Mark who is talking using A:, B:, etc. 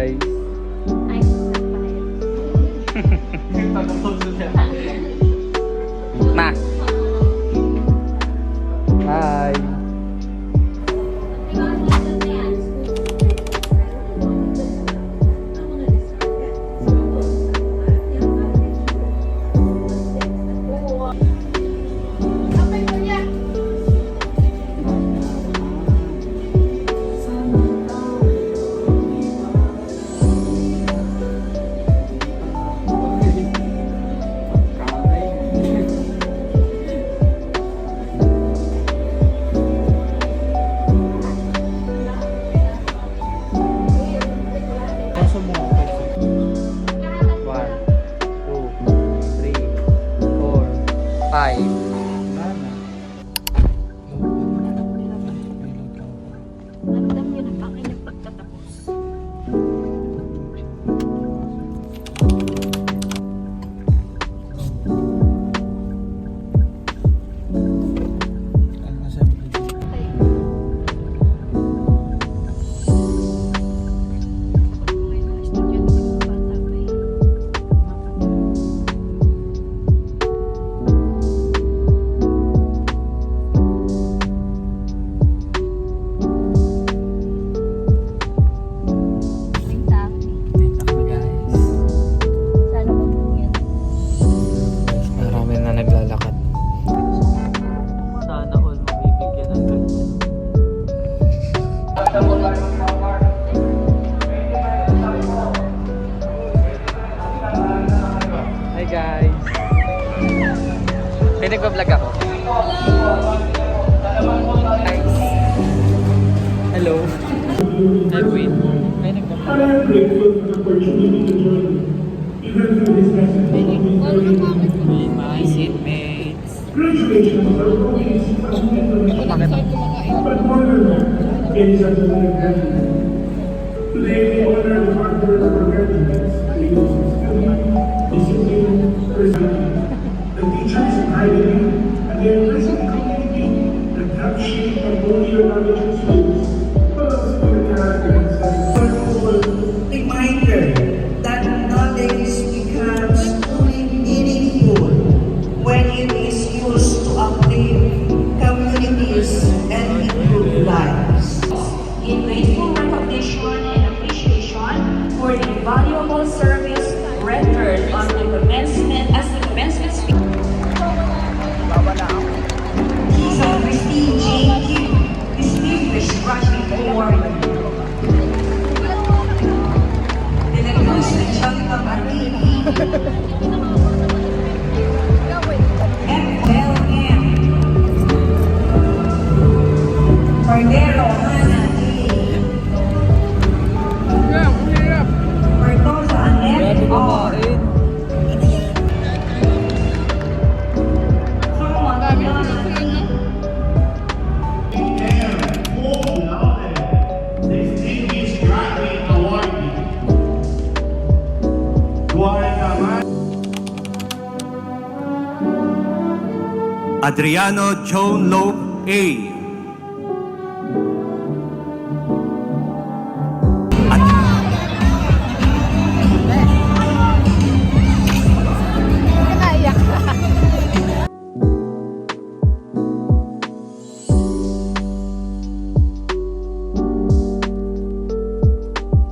A: guys. Ma. Hi. Hi guys. May nagpa-vlog ako. Guys. Hello. I'm Wayne. May nagpa-vlog. My seatmates.
B: Today we honor the hard work of our graduates, the teachers in Highway, and the university community that have shaped not only your knowledge and skills, but also your character and sense.
C: Reminder that knowledge becomes truly meaningful when it is used to uplift communities and improve lives.
D: In grateful recognition and appreciation for the valuable service rendered on the commencement speech.
C: Lisa Christine J. Kim, Distinguished Graduate Award. De la Cruz Angelica Martini. FLM. Cordero Hannah A. Martosa Annette R.
B: Distinguished Graduate Awardee.
E: Adriano Joan Loeb A.